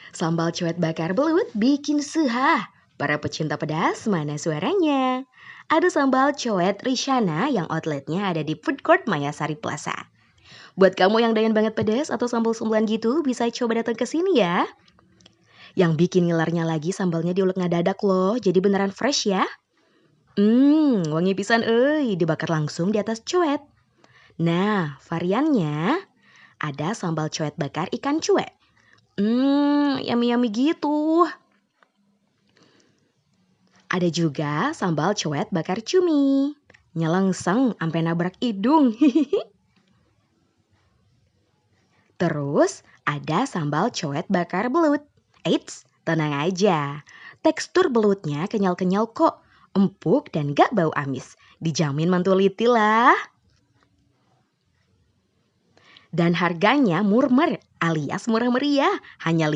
Sambal cowet bakar belut bikin sehah. Para pecinta pedas, mana suaranya? Ada sambal cowet Rishana yang outletnya ada di Food Court Mayasari Plaza. Buat kamu yang doyan banget pedas atau sambal-sambalan gitu, bisa coba datang ke sini ya. Yang bikin ngilernya lagi sambalnya diulek ngadadak loh, jadi beneran fresh ya. Wangi pisan dibakar langsung di atas cowet. Nah, variannya ada sambal cowet bakar ikan cuek. Yummy-yummy gitu. Ada juga sambal cowet bakar cumi. Nyelengseng sampai nabrak hidung. Terus ada sambal cowet bakar belut. Eits, tenang aja. Tekstur belutnya kenyal-kenyal kok. Empuk dan gak bau amis. Dijamin mantuliti lah. Dan harganya murmer alias murah meriah. Hanya